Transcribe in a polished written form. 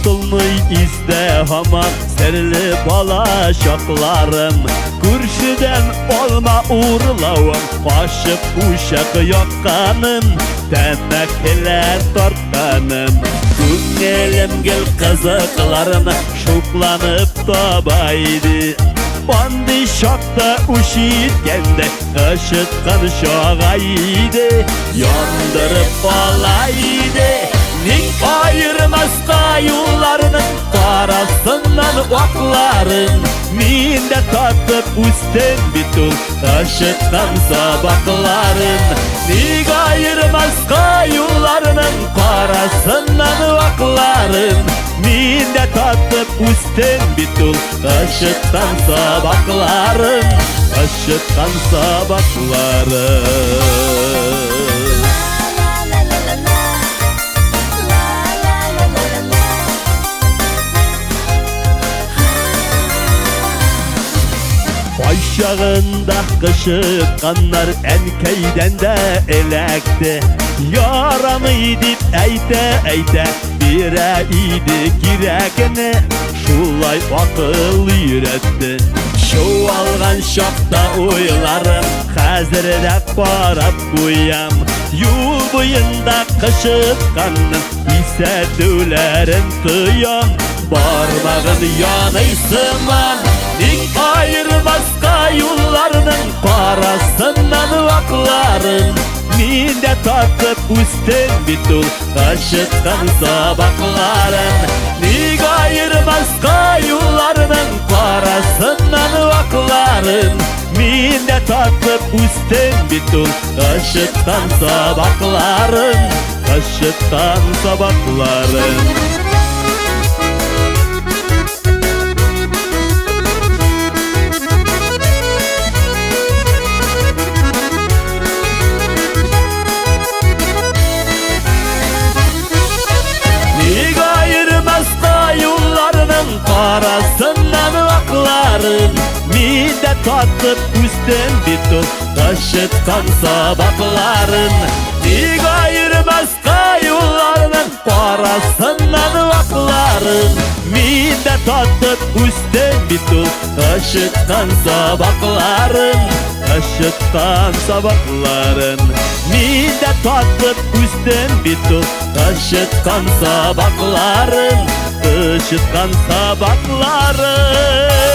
Tutulmuy izde hamam serli balaşaklarım. Kurşiden olma uğurlavım, başıp uşak yokkanım, temekler tortkanım. Güngelim gel kızıklarım şuklanıp tabaydı. Bandı şokta uşitkende kaşıtkan şoğaydı, yandırıp olaydı. Ning ayırmaz kayularının parasından okların. Minde tatıp üstten bitul taşıtkan sabakların. Ning ayırmaz kayularının parasından okların. Minde tatıp üstten bitul taşıtkan sabakların. Taşıtkan sabakların. Başağında kışıkkanlar enkeyden de elekti. Yaramıydı eyte bire idi girekini, şulay akıl yüretti. Şu algan şokta uylarım, hazırda parap koyam. Yol boyunda kışıkkanın ise dölerin tıyam. Barmağın yanaysıman ning ayırmaz kayullarının parasından vakların. Minde tatıp üstten bitul taşıtkan sabakların. Ning ayırmaz kayullarının parasından vakların. Minde tatıp üstten bitul taşıtkan sabakların. Taşıtkan sabakların. Parasından vakların. Mide tatıp üstten bitul taşıtkan sabakların. Nig ayırmaz kayularının parasından vakların. Mide tatıp üstten bitul taşıtkan sabakların. Taşıtkan sabakların. Mide tatıp üstten bitul taşıtkan sabakların. Taşıtkan sabakların.